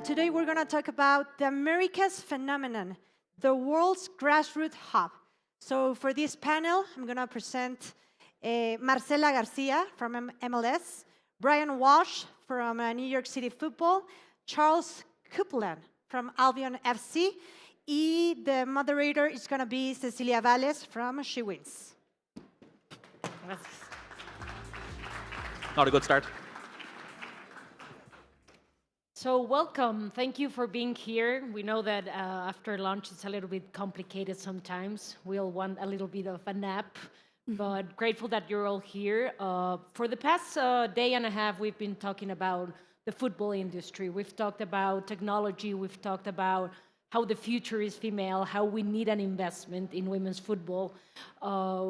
Today we're going to talk about the America's phenomenon, the world's grassroots hub. So for this panel, I'm going to present Marcela Garcia from MLS, Brian Walsh from New York City Football, Charles Coupland from Albion FC, and the moderator is going to be Cecilia Vales from She Wins. Not a good start. So welcome. Thank you for being here. We know that after lunch it's a little bit complicated sometimes. We all want a little bit of a nap, but grateful that you're all here. For the past day and a half, we've been talking about the football industry. We've talked about technology. We've talked about how the future is female, how we need an investment in women's football.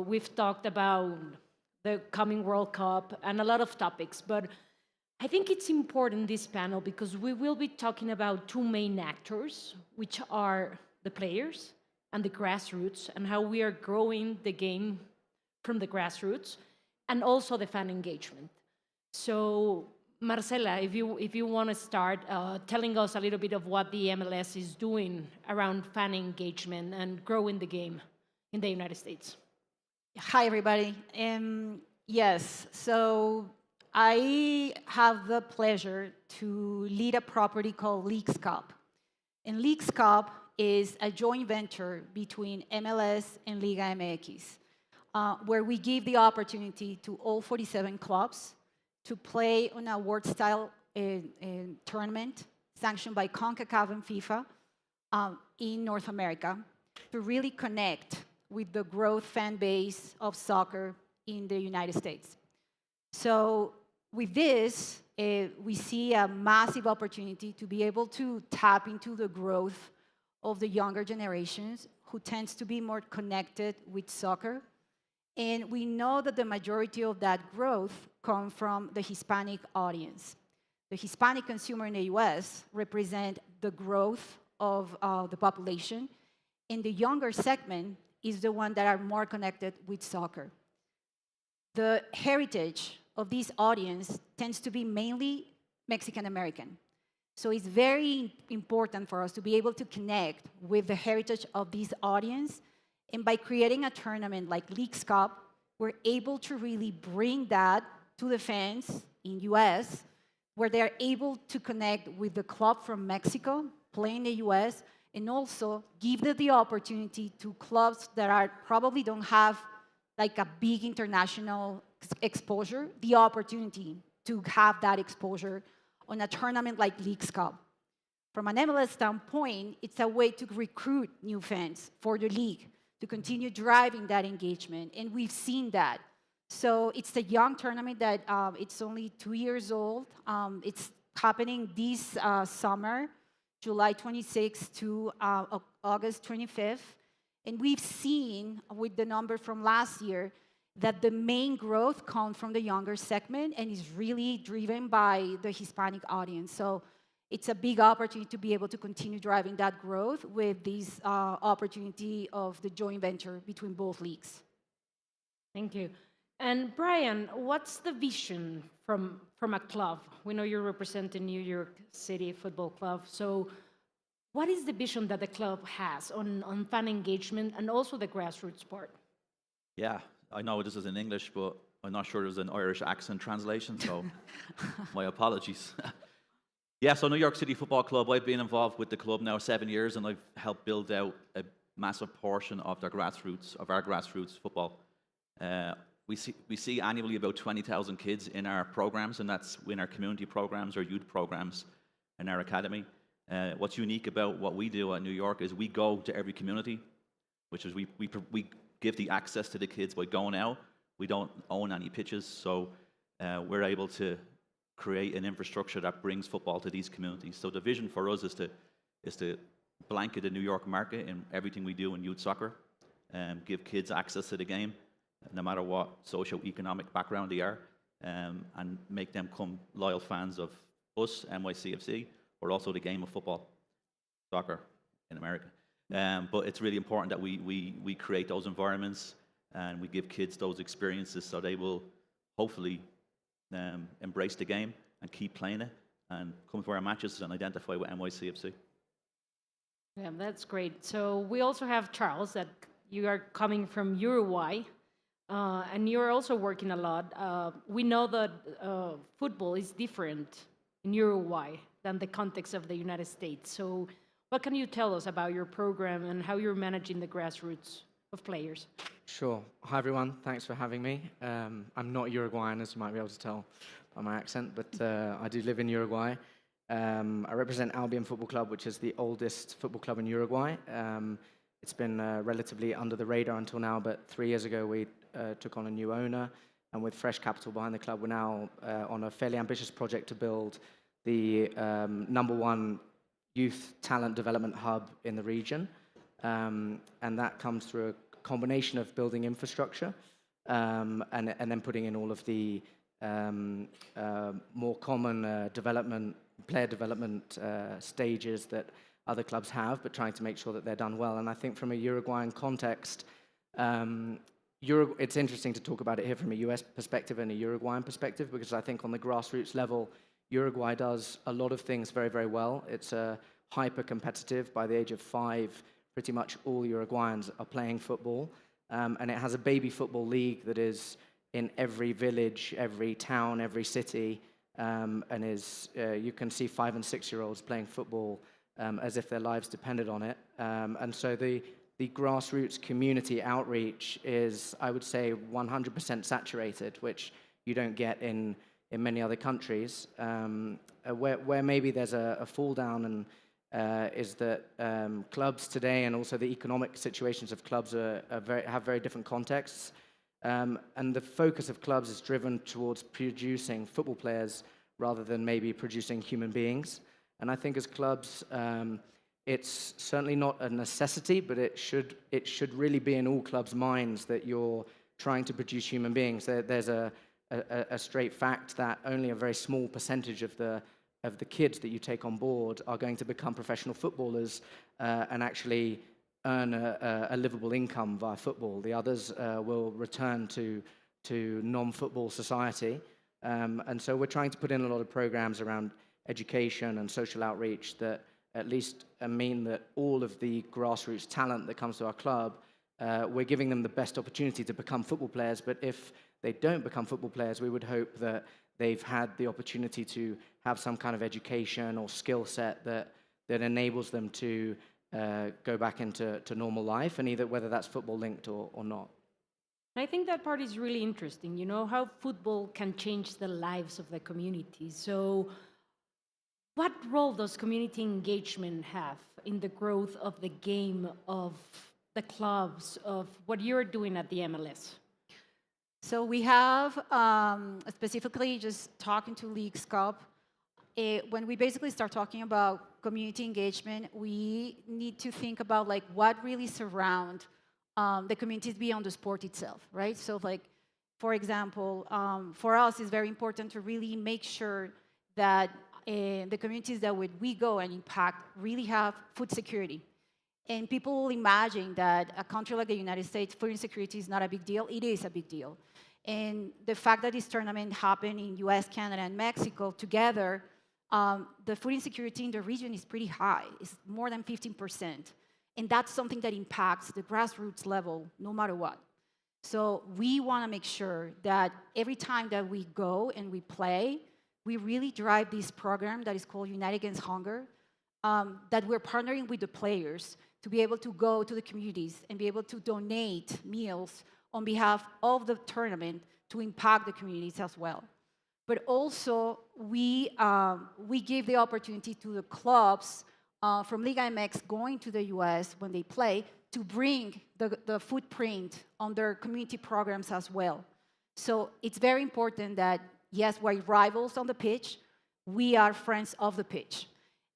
We've talked about the coming World Cup and a lot of topics, but I think it's important, this panel, because we will be talking about two main actors, which are the players and the grassroots, and how we are growing the game from the grassroots, and also the fan engagement. So, Marcela, if you want to start telling us a little bit of what the MLS is doing around fan engagement and growing the game in the United States. Hi, everybody. Yes, so I have the pleasure to lead a property called Leagues Cup. And Leagues Cup is a joint venture between MLS and Liga MX, where we give the opportunity to all 47 clubs to play on a world-style tournament sanctioned by CONCACAF and FIFA in North America to really connect with the growth fan base of soccer in the United States. So with this, we see a massive opportunity to be able to tap into the growth of the younger generations who tends to be more connected with soccer. And we know that the majority of that growth comes from the Hispanic audience. The Hispanic consumer in the US represent the growth of the population, and the younger segment is the one that are more connected with soccer. The heritage of this audience tends to be mainly Mexican American. So it's very important for us to be able to connect with the heritage of this audience. And by creating a tournament like Leagues Cup, we're able to really bring that to the fans in US, where they're able to connect with the club from Mexico, play in the US, and also give them the opportunity to clubs that are probably don't have like a big international exposure, the opportunity to have that exposure on a tournament like Leagues Cup. From an MLS standpoint, it's a way to recruit new fans for the league, to continue driving that engagement, and we've seen that. So it's a young tournament that it's only 2 years old. It's happening this summer, July 26th to August 25th. And we've seen with the number from last year that the main growth comes from the younger segment and is really driven by the Hispanic audience. So it's a big opportunity to be able to continue driving that growth with this opportunity of the joint venture between both leagues. Thank you. And Brian, what's the vision from a club? We know you represent the New York City Football Club. So what is the vision that the club has on fan engagement and also the grassroots part? Yeah, I know this is in English, but I'm not sure there's an Irish accent translation, so my apologies. Yeah, so New York City Football Club, I've been involved with the club now 7 years, and I've helped build out a massive portion of our grassroots football. We see annually about 20,000 kids in our programs, and that's in our community programs or youth programs in our academy. What's unique about what we do at New York is we go to every community, which is we give the access to the kids by going out. We don't own any pitches, so we're able to create an infrastructure that brings football to these communities. So the vision for us is to blanket the New York market in everything we do in youth soccer, give kids access to the game, no matter what socio-economic background they are, and make them become loyal fans of us, NYCFC, or also the game of football, soccer in America. But it's really important that we create those environments and we give kids those experiences so they will hopefully embrace the game and keep playing it and come to our matches and identify with NYCFC. Yeah, that's great. So we also have Charles, that you are coming from Uruguay, and you're also working a lot. We know that football is different in Uruguay than the context of the United States. So what can you tell us about your program and how you're managing the grassroots of players? Sure. Hi, everyone. Thanks for having me. I'm not Uruguayan, as you might be able to tell by my accent, but I do live in Uruguay. I represent Albion Football Club, which is the oldest football club in Uruguay. It's been relatively under the radar until now, but 3 years ago we took on a new owner, and with fresh capital behind the club, we're now on a fairly ambitious project to build the #1 youth talent development hub in the region. And that comes through a combination of building infrastructure and then putting in all of the more common player development stages that other clubs have, but trying to make sure that they're done well. And I think from a Uruguayan context, it's interesting to talk about it here from a US perspective and a Uruguayan perspective, because I think on the grassroots level, Uruguay does a lot of things very, very well. It's hyper-competitive. By the age of 5, pretty much all Uruguayans are playing football. And it has a baby football league that is in every village, every town, every city, and you can see 5- and 6-year-olds playing football as if their lives depended on it. And so the grassroots community outreach is, I would say, 100% saturated, which you don't get in many other countries. Where maybe there's a fall down and is that clubs today, and also the economic situations of clubs have very different contexts. And the focus of clubs is driven towards producing football players rather than maybe producing human beings. And I think as clubs, it's certainly not a necessity, but it should really be in all clubs' minds that you're trying to produce human beings. There's a straight fact that only a very small percentage of the kids that you take on board are going to become professional footballers and actually earn a livable income via football. The others will return to non-football society. And so we're trying to put in a lot of programs around education and social outreach that at least mean that all of the grassroots talent that comes to our club, we're giving them the best opportunity to become football players. But if they don't become football players, we would hope that they've had the opportunity to have some kind of education or skill set that enables them to go back into normal life, and whether that's football linked or not. I think that part is really interesting, how football can change the lives of the community. So what role does community engagement have in the growth of the game, of the clubs, of what you're doing at the MLS? So we have, specifically just talking to Leagues Cup, when we basically start talking about community engagement, we need to think about what really surround the communities beyond the sport itself, right? So for example, for us, it's very important to really make sure that the communities that we go and impact really have food security. And people will imagine that a country like the United States, food insecurity is not a big deal. It is a big deal. And the fact that this tournament happened in US, Canada, and Mexico together, the food insecurity in the region is pretty high. It's more than 15%. And that's something that impacts the grassroots level no matter what. So we want to make sure that every time that we go and we play, we really drive this program that is called Unite Against Hunger, that we're partnering with the players to be able to go to the communities and be able to donate meals on behalf of the tournament to impact the communities as well. But also, we give the opportunity to the clubs from Liga MX going to the US when they play to bring the footprint on their community programs as well. So it's very important that, yes, we're rivals on the pitch, we are friends of the pitch.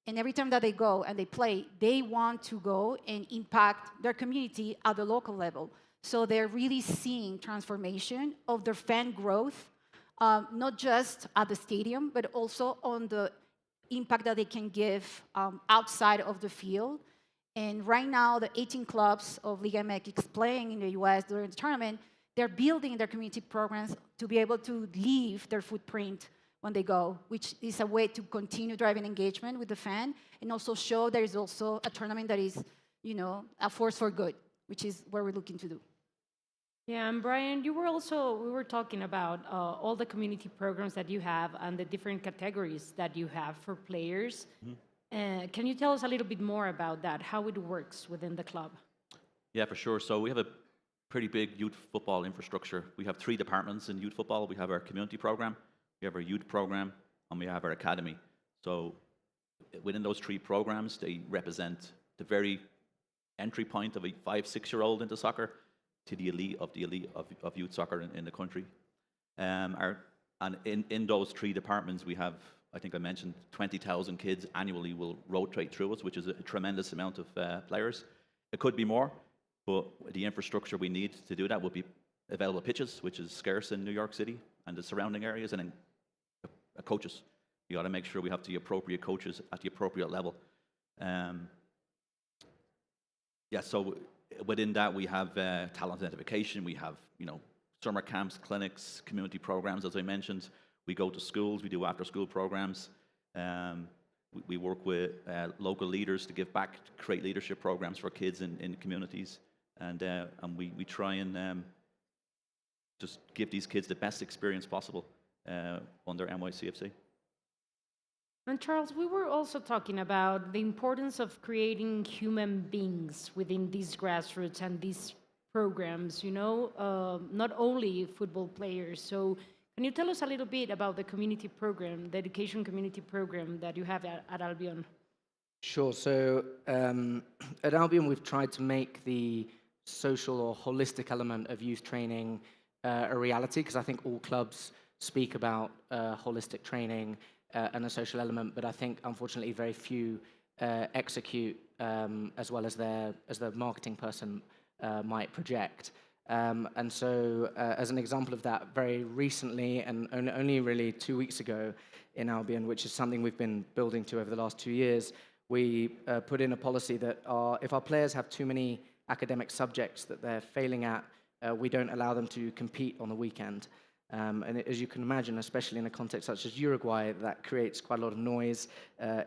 And every time that they go and they play, they want to go and impact their community at the local level. So they're really seeing transformation of their fan growth, not just at the stadium, but also on the impact that they can give outside of the field. And right now, the 18 clubs of Liga MX playing in the US during the tournament, they're building their community programs to be able to leave their footprint when they go, which is a way to continue driving engagement with the fan and also show there is also a tournament that is, a force for good, which is what we're looking to do. Yeah, and Brian, we were talking about all the community programs that you have and the different categories that you have for players. Can you tell us a little bit more about that, how it works within the club? Yeah, for sure. So we have a pretty big youth football infrastructure. We have 3 departments in youth football. We have our community program, we have our youth program, and we have our academy. So within those 3 programs, they represent the very entry point of a 5-6-year-old into soccer to the elite of youth soccer in the country. And in those 3 departments, we have, I think I mentioned, 20,000 kids annually will rotate through us, which is a tremendous amount of players. It could be more, but the infrastructure we need to do that would be available pitches, which is scarce in New York City and the surrounding areas, and then coaches. You got to make sure we have the appropriate coaches at the appropriate level. So within that we have talent identification. We have summer camps, clinics, community programs. As I mentioned, we go to schools. We do after-school programs. We work with local leaders to give back, to create leadership programs for kids in communities, and we try and just give these kids the best experience possible under NYCFC. And Charles, we were also talking about the importance of creating human beings within these grassroots and these programs, not only football players. So can you tell us a little bit about the community program, the education community program that you have at Albion? Sure. So at Albion, we've tried to make the social or holistic element of youth training a reality, because I think all clubs speak about holistic training and a social element, but I think unfortunately very few execute as well as the marketing person might project. And so as an example of that, very recently, and only really 2 weeks ago in Albion, which is something we've been building to over the last 2 years, we put in a policy that if our players have too many academic subjects that they're failing at, we don't allow them to compete on the weekend. And as you can imagine, especially in a context such as Uruguay, that creates quite a lot of noise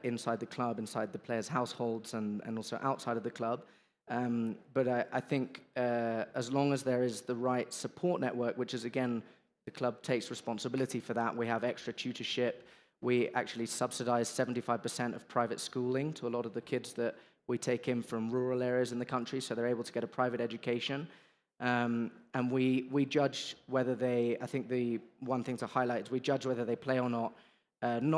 inside the club, inside the players' households, and also outside of the club. But I think as long as there is the right support network, which is, again, the club takes responsibility for that. We have extra tutorship. We actually subsidize 75% of private schooling to a lot of the kids that we take in from rural areas in the country, so they're able to get a private education. And we judge whether I think the one thing to highlight is we judge whether they play or not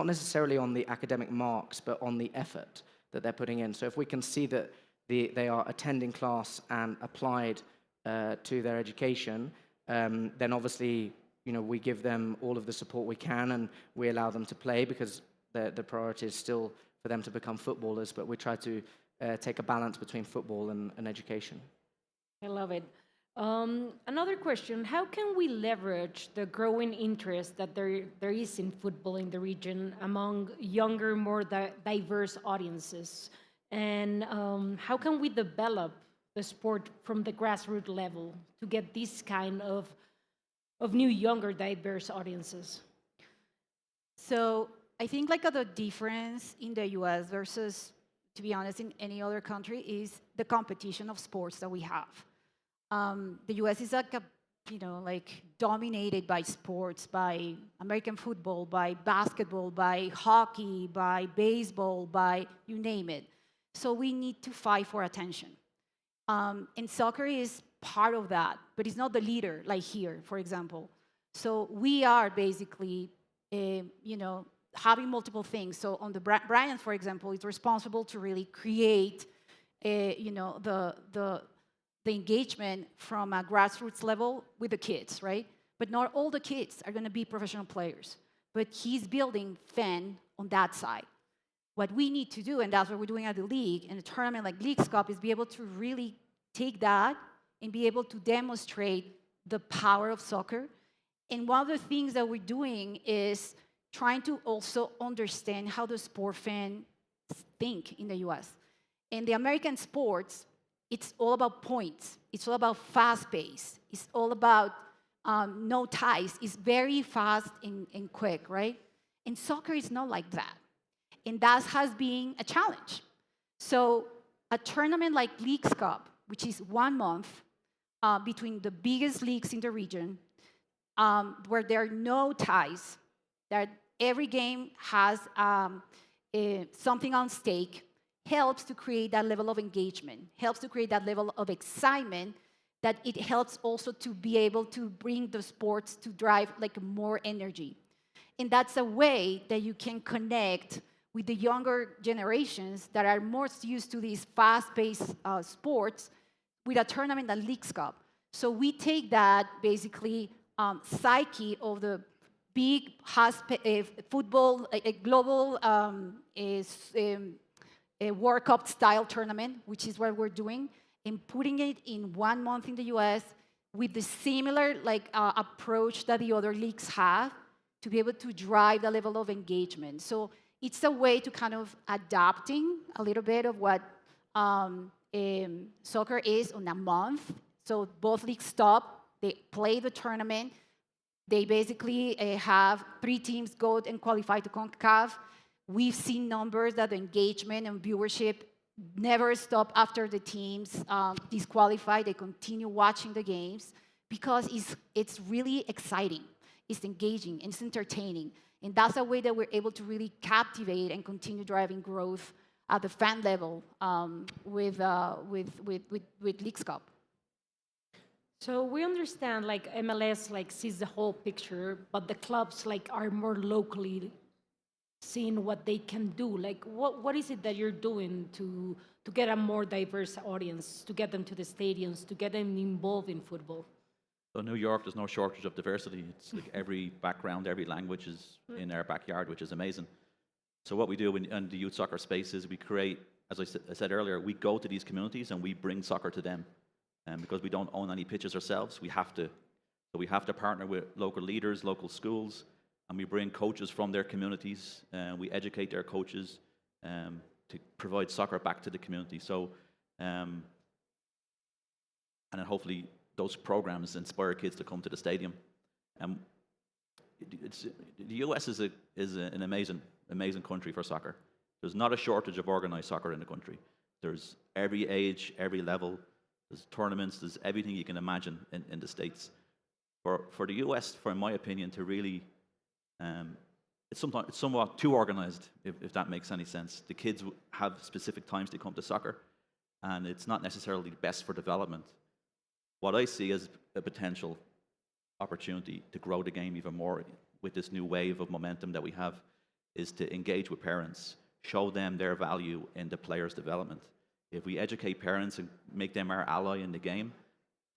necessarily on the academic marks, but on the effort that they're putting in. So if we can see that they are attending class and applied to their education, then obviously, we give them all of the support we can, and we allow them to play, because the priority is still for them to become footballers, but we try to take a balance between football and education. I love it. Another question, how can we leverage the growing interest that there is in football in the region among younger, more diverse audiences? And how can we develop the sport from the grassroots level to get this kind of new, younger, diverse audiences? So I think the difference in the US versus, to be honest, in any other country is the competition of sports that we have. The US is dominated by sports, by American football, by basketball, by hockey, by baseball, by you name it. So we need to fight for attention. And soccer is part of that, but it's not the leader, like here, for example. So we are basically, having multiple things. So on the Brian, for example, is responsible to really create, the engagement from a grassroots level with the kids, right? But not all the kids are going to be professional players. But he's building fan on that side. What we need to do, and that's what we're doing at the league, and a tournament like Leagues Cup, is be able to really take that and be able to demonstrate the power of soccer. And one of the things that we're doing is trying to also understand how the sport fans think in the US. In the American sports, it's all about points. It's all about fast pace. It's all about no ties. It's very fast and quick, right? And soccer is not like that. And that has been a challenge. So a tournament like Leagues Cup, which is 1 month between the biggest leagues in the region, where there are no ties, that every game has something on stake, helps to create that level of engagement, helps to create that level of excitement, that it helps also to be able to bring the sports to drive like more energy. And that's a way that you can connect with the younger generations that are more used to these fast-paced sports with a tournament like Leagues Cup. So we take that basically psyche of the big football, a global a World Cup style tournament, which is what we're doing, and putting it in 1 month in the US with the similar approach that the other leagues have to be able to drive the level of engagement. So it's a way to kind of adapting a little bit of what soccer is on a month. So both leagues stop, they play the tournament, they basically have 3 teams go and qualify to CONCACAF. We've seen numbers that the engagement and viewership never stop after the teams disqualify. They continue watching the games because it's really exciting, it's engaging, and it's entertaining. And that's a way that we're able to really captivate and continue driving growth at the fan level with Leagues Cup. So we understand like MLS like sees the whole picture, but the clubs like are more locally seeing what they can do. Like what is it that you're doing to get a more diverse audience, to get them to the stadiums, to get them involved in football? So New York, there's no shortage of diversity. It's like every background, every language is in our backyard, which is amazing. So what we do in the youth soccer space is we create, as I said earlier, we go to these communities and we bring soccer to them. And because we don't own any pitches ourselves, we have to. So we have to partner with local leaders, local schools, and we bring coaches from their communities, and we educate their coaches to provide soccer back to the community. So, and then hopefully those programs inspire kids to come to the stadium. The US is an amazing country for soccer. There's not a shortage of organized soccer in the country. There's every age, every level. There's tournaments, there's everything you can imagine in the States. For the US, for in my opinion, to really, it's somewhat too organized, if that makes any sense. The kids have specific times to come to soccer, and it's not necessarily best for development. What I see as a potential opportunity to grow the game even more with this new wave of momentum that we have is to engage with parents, show them their value in the players' development. If we educate parents and make them our ally in the game,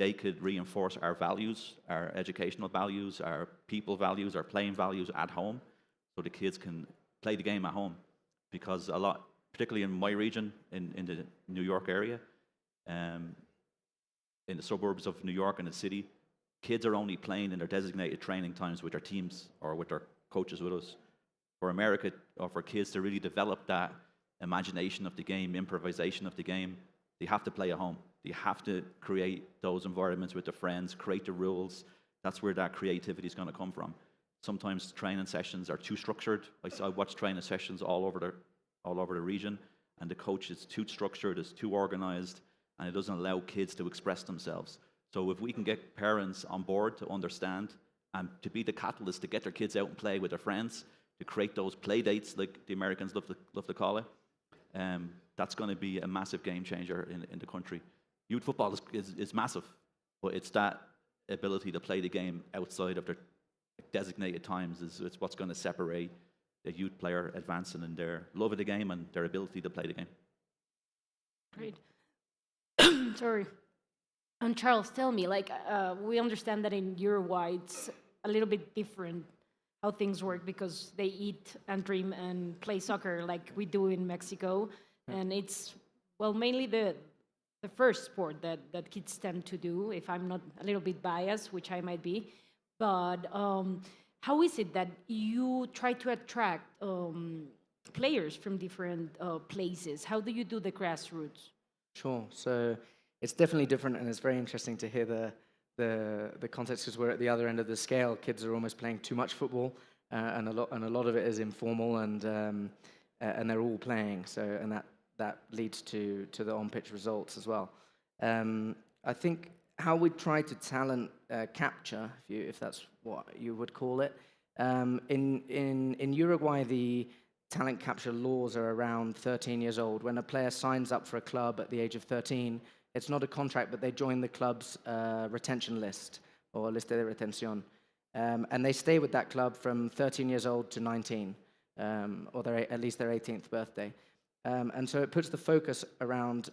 they could reinforce our values, our educational values, our people values, our playing values at home, so the kids can play the game at home. Because a lot, particularly in my region, in the New York area, in the suburbs of New York and the city, kids are only playing in their designated training times with their teams or with their coaches with us. For America, or for kids to really develop that imagination of the game, improvisation of the game, they have to play at home. They have to create those environments with their friends, create the rules. That's where that creativity is going to come from. Sometimes training sessions are too structured. I watch training sessions all over the region, and the coach is too structured, is too organized, and it doesn't allow kids to express themselves. So if we can get parents on board to understand and to be the catalyst to get their kids out and play with their friends, to create those play dates like the Americans love to call it, that's going to be a massive game changer in the country. Youth football is massive, but it's that ability to play the game outside of their designated times is what's going to separate the youth player advancing in their love of the game and their ability to play the game. Great. Sorry. And Charles, tell me, we understand that in Uruguay it's a little bit different how things work because they eat and dream and play soccer like we do in Mexico. And it's, well, mainly the first sport that kids tend to do, if I'm not a little bit biased, which I might be. But how is it that you try to attract players from different places? How do you do the grassroots? Sure. So it's definitely different, and it's very interesting to hear the context because we're at the other end of the scale. Kids are almost playing too much football, and a lot of it is informal, and they're all playing. So and that leads to the on-pitch results as well. I think how we try to talent capture, if that's what you would call it, in Uruguay the talent capture laws are around 13 years old. When a player signs up for a club at the age of 13, it's not a contract, but they join the club's retention list, or liste de retención. And they stay with that club from 13 years old to 19, or at least their 18th birthday. And so it puts the focus around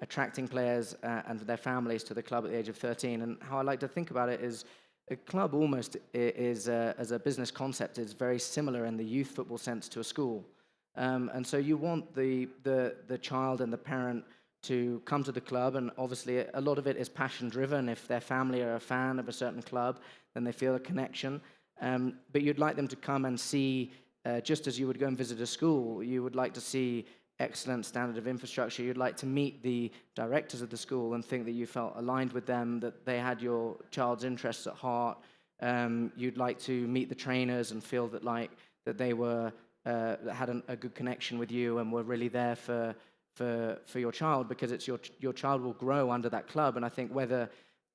attracting players and their families to the club at the age of 13. And how I like to think about it is a club almost is, as a business concept, is very similar in the youth football sense to a school. And so you want the child and the parent to come to the club, and obviously a lot of it is passion-driven. If their family are a fan of a certain club, then they feel a connection. But you'd like them to come and see, just as you would go and visit a school, you would like to see excellent standard of infrastructure. You'd like to meet the directors of the school and think that you felt aligned with them, that they had your child's interests at heart. You'd like to meet the trainers and feel that they were had a good connection with you and were really there for your child, because it's your child will grow under that club. And I think whether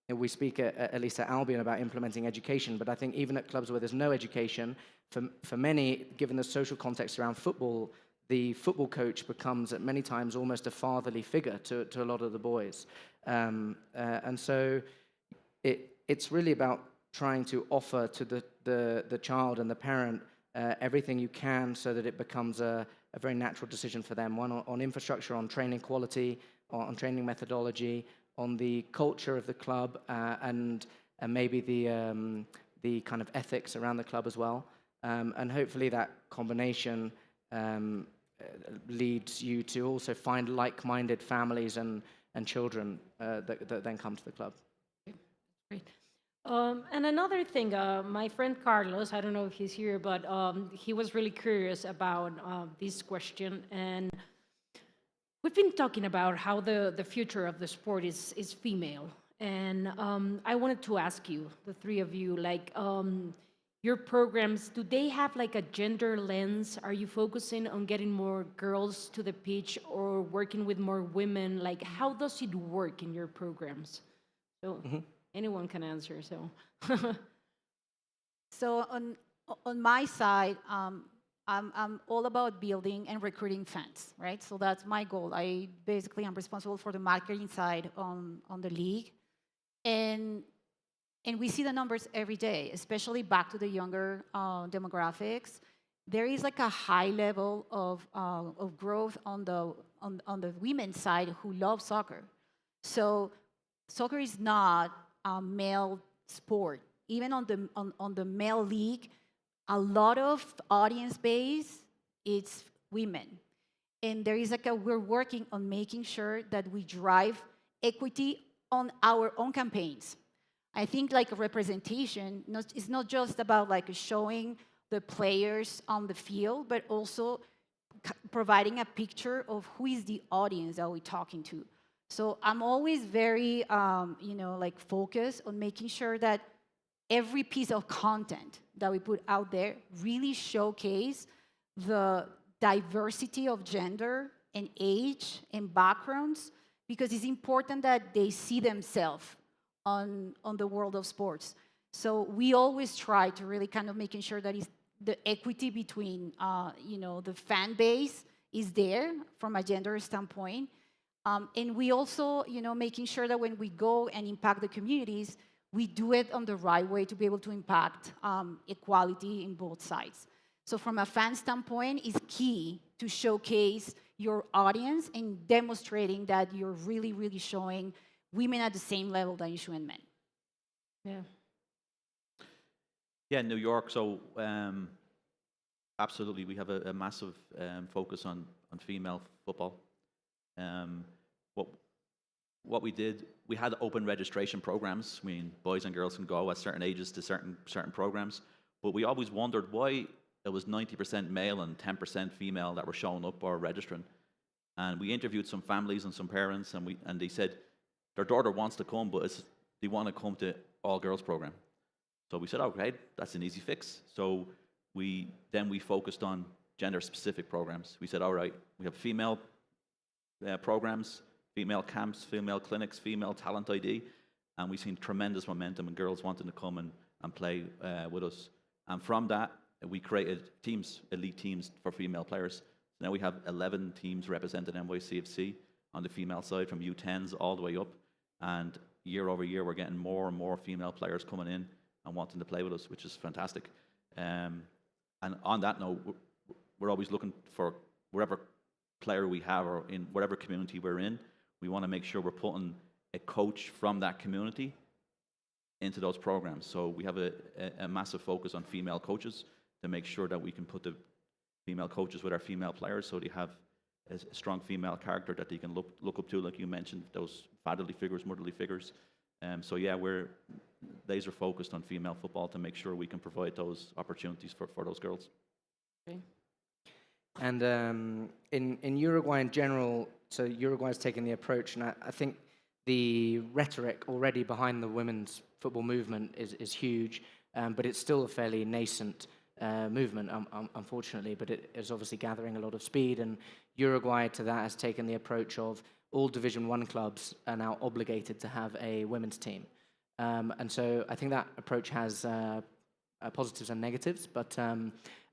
we speak at least at Albion about implementing education, but I think even at clubs where there's no education, for many, given the social context around football, the football coach becomes at many times almost a fatherly figure to a lot of the boys. And so it's really about trying to offer to the child and the parent everything you can so that it becomes a very natural decision for them. One on infrastructure, on training quality, on training methodology, on the culture of the club, and maybe the kind of ethics around the club as well. And hopefully that combination leads you to also find like-minded families and children that then come to the club. Great. And another thing, my friend Carlos, I don't know if he's here, but he was really curious about this question. And we've been talking about how the future of the sport is female. And I wanted to ask you, the three of you, like, your programs, do they have like a gender lens? Are you focusing on getting more girls to the pitch or working with more women? Like, how does it work in your programs? So anyone can answer, so. So on my side, I'm all about building and recruiting fans, right? So that's my goal. I'm responsible for the marketing side on the league. And we see the numbers every day, especially back to the younger demographics. There is like a high level of growth on the women's side who love soccer. So soccer is not a male sport. Even on the male league, a lot of audience base, it's women. And there is we're working on making sure that we drive equity on our own campaigns. I think like representation is not just about like showing the players on the field, but also providing a picture of who is the audience that we're talking to. So I'm always very, focused on making sure that every piece of content that we put out there really showcase the diversity of gender and age and backgrounds, because it's important that they see themselves on the world of sports. So we always try to really kind of making sure that the equity between, the fan base is there from a gender standpoint. And we also, making sure that when we go and impact the communities, we do it on the right way to be able to impact equality in both sides. So from a fan standpoint, it's key to showcase your audience and demonstrating that you're really, really showing women at the same level that you show in men. Yeah. Yeah, New York. So absolutely, we have a massive focus on female football. What we did, we had open registration programs. I mean, boys and girls can go at certain ages to certain programs. But we always wondered why it was 90% male and 10% female that were showing up or registering. And we interviewed some families and some parents, and they said their daughter wants to come, but they want to come to all girls program. So we said, okay, that's an easy fix. So we focused on gender-specific programs. We said, all right, we have female programs, female camps, female clinics, female talent ID, and we've seen tremendous momentum and girls wanting to come and play with us. And from that, we created teams, elite teams for female players. Now we have 11 teams represented NYCFC on the female side, from U10s all the way up. And year over year, we're getting more and more female players coming in and wanting to play with us, which is fantastic. And on that note, we're always looking for wherever player we have or in whatever community we're in, we want to make sure we're putting a coach from that community into those programs. So we have a massive focus on female coaches to make sure that we can put the female coaches with our female players so they have a strong female character that they can look up to, like you mentioned, those fatherly figures, motherly figures. So yeah, we're laser focused on female football to make sure we can provide those opportunities for those girls. Okay. And in Uruguay in general, so Uruguay's taken the approach, and I think the rhetoric already behind the women's football movement is huge, but it's still a fairly nascent movement, unfortunately, but it is obviously gathering a lot of speed, and Uruguay to that has taken the approach of all Division 1 clubs are now obligated to have a women's team. And so I think that approach has positives and negatives, but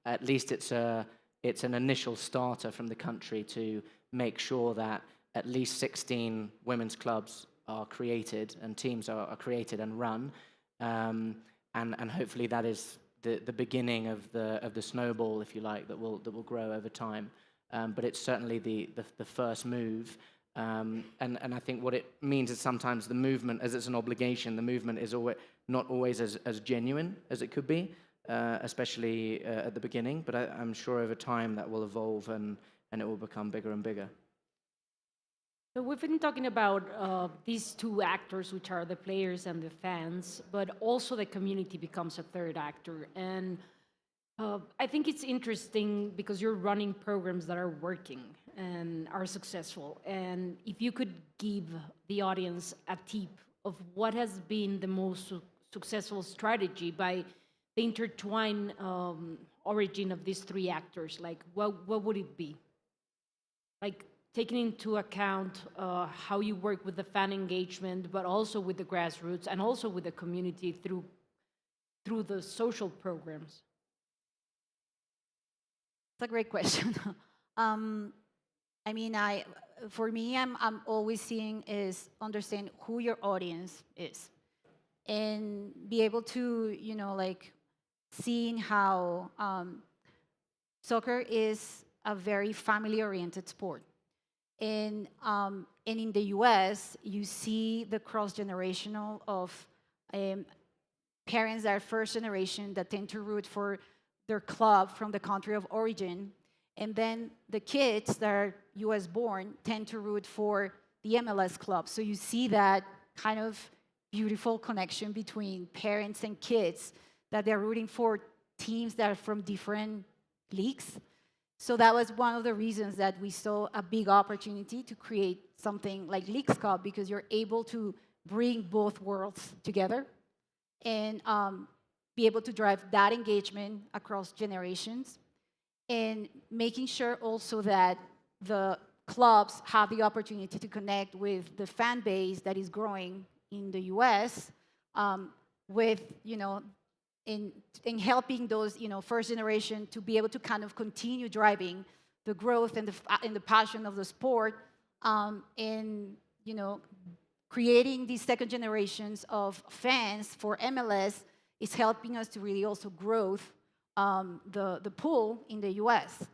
at least it's an initial starter from the country to make sure that at least 16 women's clubs are created and teams are created and run, and hopefully that is the beginning of the snowball, if you like, that will grow over time. But it's certainly the first move, and I think what it means is sometimes the movement, as it's an obligation, the movement is not always as genuine as it could be, especially at the beginning. But I'm sure over time that will evolve and it will become bigger and bigger. So we've been talking about these two actors, which are the players and the fans, but also the community becomes a third actor. And I think it's interesting because you're running programs that are working and are successful. And if you could give the audience a tip of what has been the most successful strategy by the intertwined origin of these three actors, like what would it be? Like, taking into account how you work with the fan engagement, but also with the grassroots and also with the community through the social programs? It's a great question. I mean, for me, I'm always seeing is understand who your audience is, and be able to, like, seeing how soccer is a very family-oriented sport. And in the US, you see the cross-generational of parents that are first generation that tend to root for their club from the country of origin. And then the kids that are US born tend to root for the MLS club. So you see that kind of beautiful connection between parents and kids, that they're rooting for teams that are from different leagues. So that was one of the reasons that we saw a big opportunity to create something like Leagues Cup, because you're able to bring both worlds together and be able to drive that engagement across generations, and making sure also that the clubs have the opportunity to connect with the fan base that is growing in the US, with, in helping those, first generation to be able to kind of continue driving the growth and the passion of the sport, and, creating these second generations of fans for MLS is helping us to really also grow the pool in the US.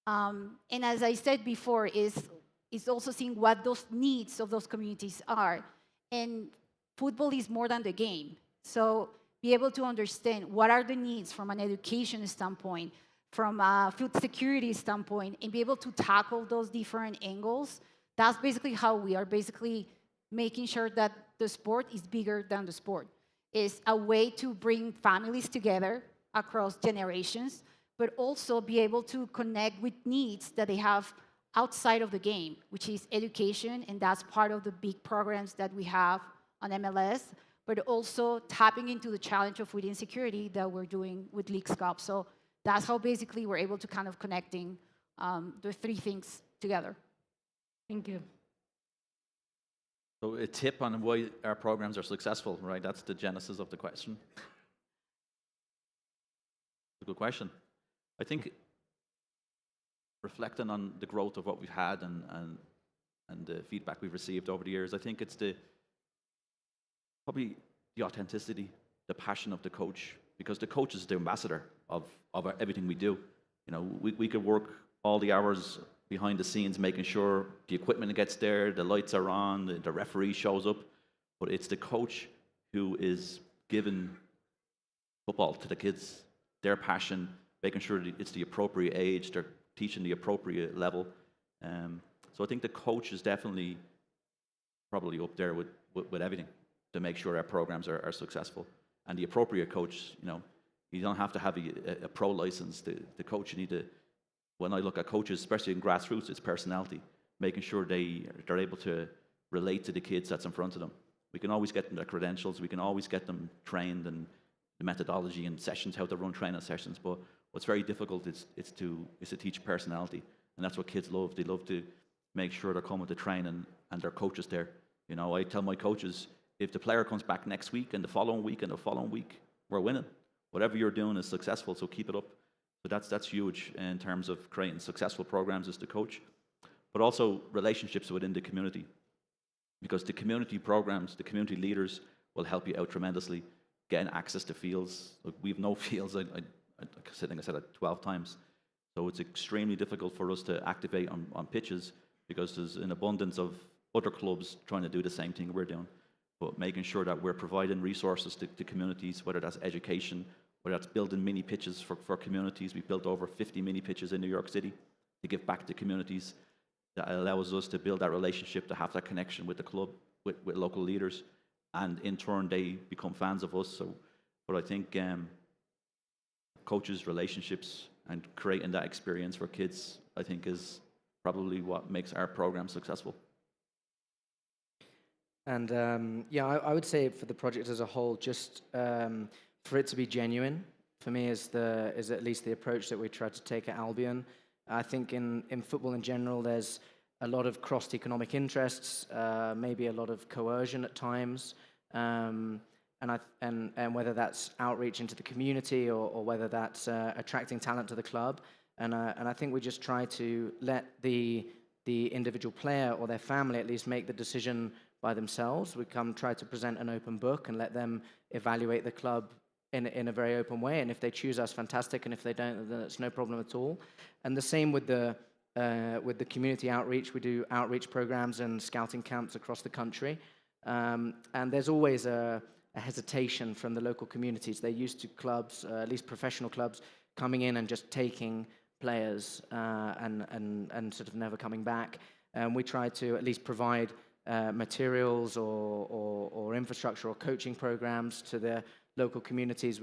And as I said before, is also seeing what those needs of those communities are. And football is more than the game. So be able to understand what are the needs from an education standpoint, from a food security standpoint, and be able to tackle those different angles. That's basically how we are basically making sure that the sport is bigger than the sport. It's a way to bring families together across generations, but also be able to connect with needs that they have outside of the game, which is education, and that's part of the big programs that we have on MLS, but also tapping into the challenge of food insecurity that we're doing with Leagues Cup. So that's how basically we're able to kind of connecting the three things together. Thank you. So a tip on why our programs are successful, right? That's the genesis of the question. It's a good question. I think reflecting on the growth of what we've had and the feedback we've received over the years, I think it's probably the authenticity, the passion of the coach, because the coach is the ambassador of everything we do. You know, we could work all the hours behind the scenes making sure the equipment gets there, the lights are on, the referee shows up, but it's the coach who is giving football to the kids, their passion, making sure that it's the appropriate age, they're teaching the appropriate level. So I think the coach is definitely probably up there with everything to make sure our programs are successful. And the appropriate coach, you know, you don't have to have a pro license. The coach, you need to, when I look at coaches, especially in grassroots, it's personality, making sure they're able to relate to the kids that's in front of them. We can always get them their credentials, we can always get them trained and the methodology and sessions, how to run training sessions, but what's very difficult is to teach personality, and that's what kids love. They love to make sure they're coming to train and their coach is there. You know, I tell my coaches, if the player comes back next week and the following week and the following week, we're winning. Whatever you're doing is successful, so keep it up. So that's huge in terms of creating successful programs as the coach, but also relationships within the community, because the community programs, the community leaders will help you out tremendously. Getting access to fields, look, we've no fields. I think I said it 12 times. So it's extremely difficult for us to activate on pitches because there's an abundance of other clubs trying to do the same thing we're doing. But making sure that we're providing resources to communities, whether that's education, whether that's building mini pitches for communities. We've built over 50 mini pitches in New York City to give back to communities. That allows us to build that relationship, to have that connection with the club, with local leaders, and in turn they become fans of us. So, but I think coaches' relationships and creating that experience for kids, I think, is probably what makes our program successful. And yeah, I would say for the project as a whole, just for it to be genuine, for me is at least the approach that we try to take at Albion. I think in football in general, there's a lot of crossed economic interests, maybe a lot of coercion at times, and whether that's outreach into the community or whether that's attracting talent to the club. And I think we just try to let the individual player or their family at least make the decision by themselves. We try to present an open book and let them evaluate the club in a very open way. And if they choose us, fantastic. And if they don't, then it's no problem at all. And the same with the community outreach. We do outreach programs and scouting camps across the country. And there's always a hesitation from the local communities. They're used to clubs, at least professional clubs, coming in and just taking players and sort of never coming back. And we try to at least provide materials or infrastructure or coaching programs to the local communities.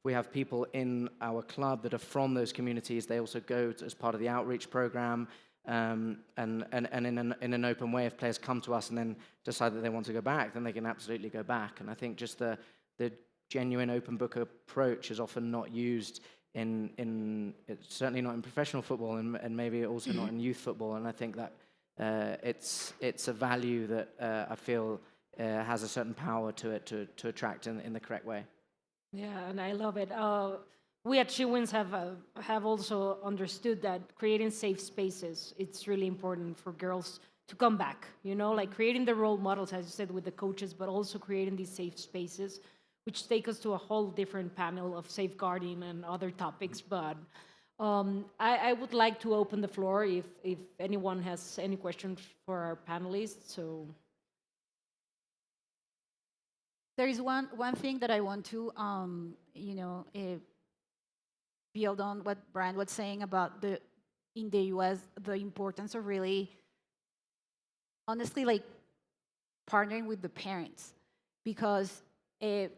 We have people in our club that are from those communities. They also go as part of the outreach program, and in an open way, if players come to us and then decide that they want to go back, then they can absolutely go back. And I think just the genuine open book approach is often not used it's certainly not in professional football, and maybe also not in youth football. And I think that it's a value that I feel has a certain power to it to attract in the correct way. Yeah, and I love it. We at She Wins have also understood that creating safe spaces, it's really important for girls to come back, you know, like creating the role models, as you said, with the coaches, but also creating these safe spaces, which take us to a whole different panel of safeguarding and other topics. But I would like to open the floor if anyone has any questions for our panelists. So there is one thing that I want to, build on what Brian was saying about in the US, the importance of really, honestly, like partnering with the parents, because the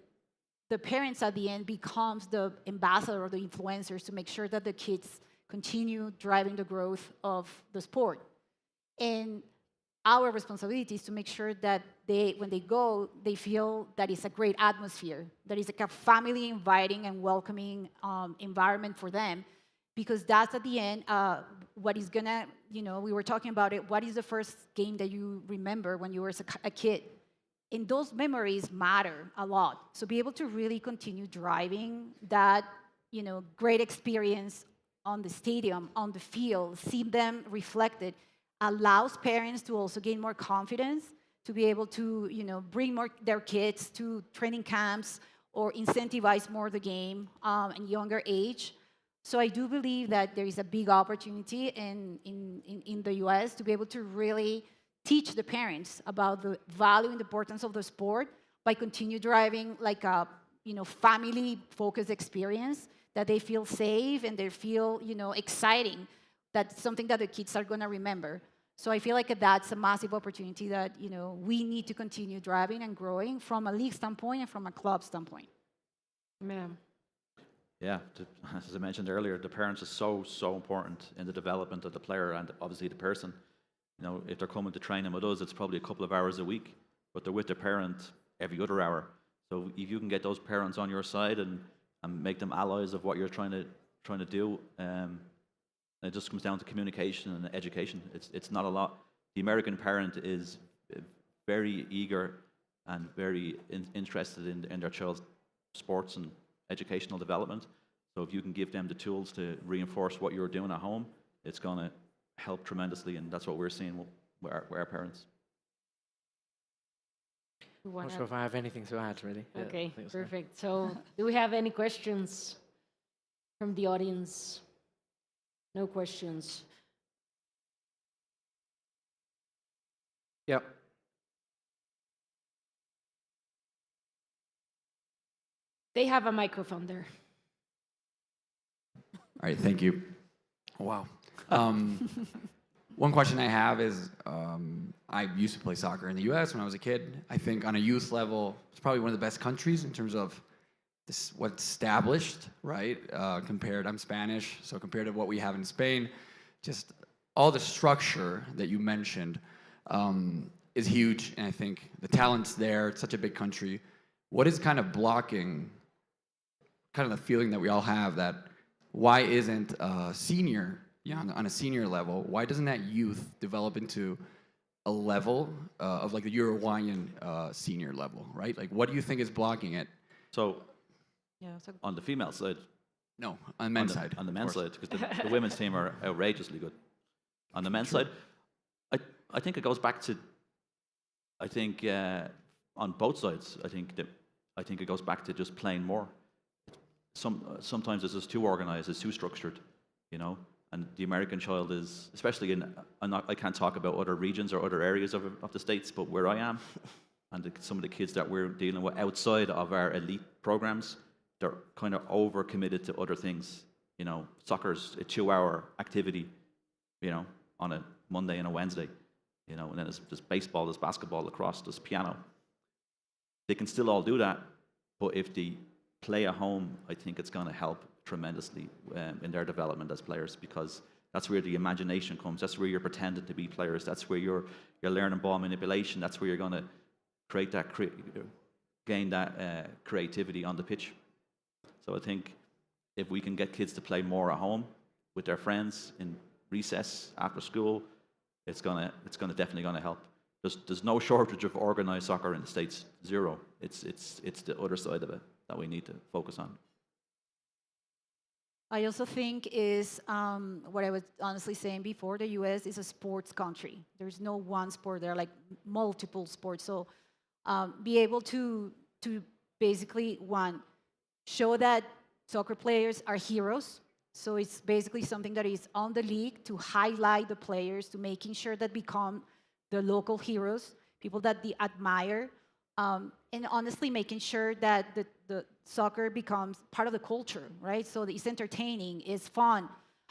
parents at the end becomes the ambassador or the influencers to make sure that the kids continue driving the growth of the sport. And our responsibility is to make sure that when they go, they feel that it's a great atmosphere, that it's like a family inviting and welcoming environment for them, because that's at the end what is gonna, we were talking about it, what is the first game that you remember when you were a kid? And those memories matter a lot. So be able to really continue driving that, great experience on the stadium, on the field, see them reflected, allows parents to also gain more confidence, to be able to, bring more their kids to training camps or incentivize more the game at younger age. So I do believe that there is a big opportunity in the US to be able to really teach the parents about the value and the importance of the sport by continue driving like a family-focused experience that they feel safe and they feel exciting. That's something that the kids are going to remember. So I feel like that's a massive opportunity that we need to continue driving and growing from a league standpoint and from a club standpoint. Ma'am. Yeah, as I mentioned earlier, the parents are so important in the development of the player and obviously the person. If they're coming to training with us, it's probably a couple of hours a week, but they're with their parent every other hour. So if you can get those parents on your side and make them allies of what you're trying to do, it just comes down to communication and education. It's not a lot. The American parent is very eager and very interested in their child's sports and educational development. So if you can give them the tools to reinforce what you're doing at home, it's going to help tremendously, and that's what we're seeing with our parents. I'm not sure if I have anything to add, really. Okay, I think so. perfect. So do we have any questions from the audience? No questions. Yep. They have a microphone there. All right, thank you. Wow. One question I have is, I used to play soccer in the U.S. when I was a kid. I think on a youth level, it's probably one of the best countries in terms of what's established, right? I'm Spanish, so compared to what we have in Spain, just all the structure that you mentioned is huge, and I think the talent's there. It's such a big country. What is kind of blocking, kind of the feeling that we all have that why isn't senior, on a senior level, why doesn't that youth develop into a level of like the Uruguayan senior level, right? Like, what do you think is blocking it? So on the female side, No, on the men's side. On the of men's course. side, because the women's team are outrageously good. On the men's side, I think it goes back to, I think on both sides, I think it goes back to just playing more. Sometimes it's just too organized, it's too structured, And the American child is, especially I can't talk about other regions or other areas of the States, but where I am, and some of the kids that we're dealing with outside of our elite programs, they're kind of overcommitted to other things. Soccer's a 2-hour activity, on a Monday and a Wednesday, and then there's baseball, there's basketball, lacrosse, there's piano. They can still all do that, but if they play at home, I think it's going to help tremendously in their development as players, because that's where the imagination comes. That's where you're pretending to be players. That's where you're learning ball manipulation. That's where you're going to gain that creativity on the pitch. So I think if we can get kids to play more at home with their friends in recess after school, it's definitely gonna help. There's no shortage of organized soccer in the States. Zero. It's the other side of it that we need to focus on. I also think is what I was honestly saying before, the US is a sports country. There's no one sport, there are like multiple sports. So be able to basically, one, show that soccer players are heroes. So it's basically something that is on the league to highlight the players, to making sure that become the local heroes, people that they admire, and honestly making sure that the soccer becomes part of the culture, right? So it's entertaining, it's fun.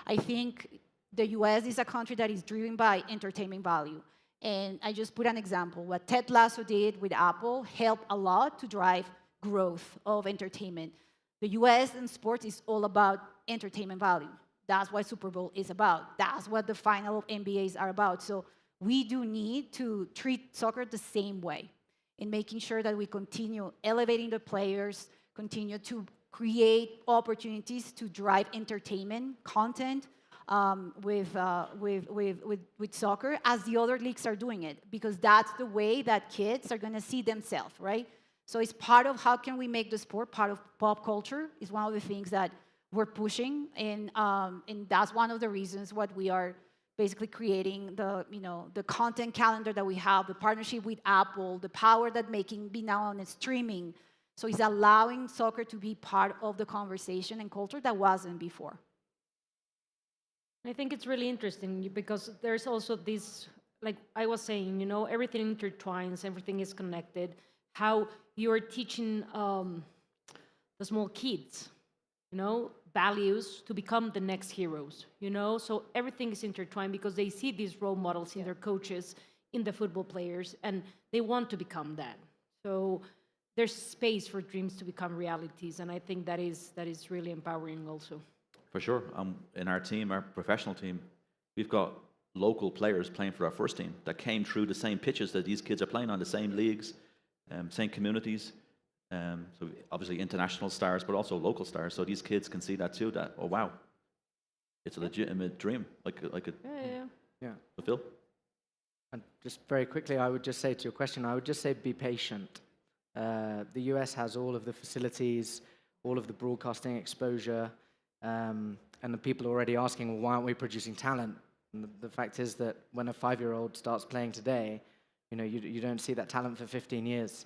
I think the US is a country that is driven by entertainment value. And I just put an example. What Ted Lasso did with Apple helped a lot to drive growth of entertainment. The US in sports is all about entertainment value. That's what Super Bowl is about. That's what the final NBAs are about. So we do need to treat soccer the same way in making sure that we continue elevating the players, continue to create opportunities to drive entertainment content with soccer as the other leagues are doing it, because that's the way that kids are going to see themselves, right? So it's part of how can we make the sport part of pop culture is one of the things that we're pushing, and that's one of the reasons what we are basically creating the content calendar that we have, the partnership with Apple, the power that be now on streaming. So it's allowing soccer to be part of the conversation and culture that wasn't before. I think it's really interesting because there's also this, like I was saying, everything intertwines, everything is connected. How you're teaching the small kids, values to become the next heroes, So everything is intertwined because they see these role models in their coaches, in the football players, and they want to become that. So there's space for dreams to become realities, and I think that is really empowering also. For sure. In our team, our professional team, we've got local players playing for our first team that came through the same pitches that these kids are playing on, the same leagues, same communities. So obviously international stars, but also local stars. So these kids can see that too, that, oh, wow, it's a legitimate dream, like Yeah. fulfill. And just very quickly, I would just say to your question, I would just say be patient. The US has all of the facilities, all of the broadcasting exposure, and the people are already asking, well, why aren't we producing talent? And the fact is that when a 5-year-old starts playing today, you don't see that talent for 15 years.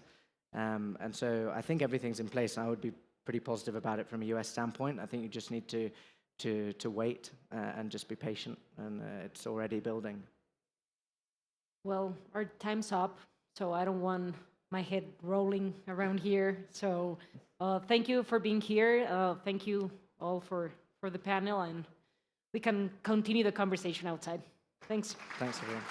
And so I think everything's in place, and I would be pretty positive about it from a US standpoint. I think you just need to wait and just be patient, and it's already building. Well, our time's up, so I don't want my head rolling around here. So thank you for being here. Thank you all for the panel, and we can continue the conversation outside. Thanks. Thanks, everyone.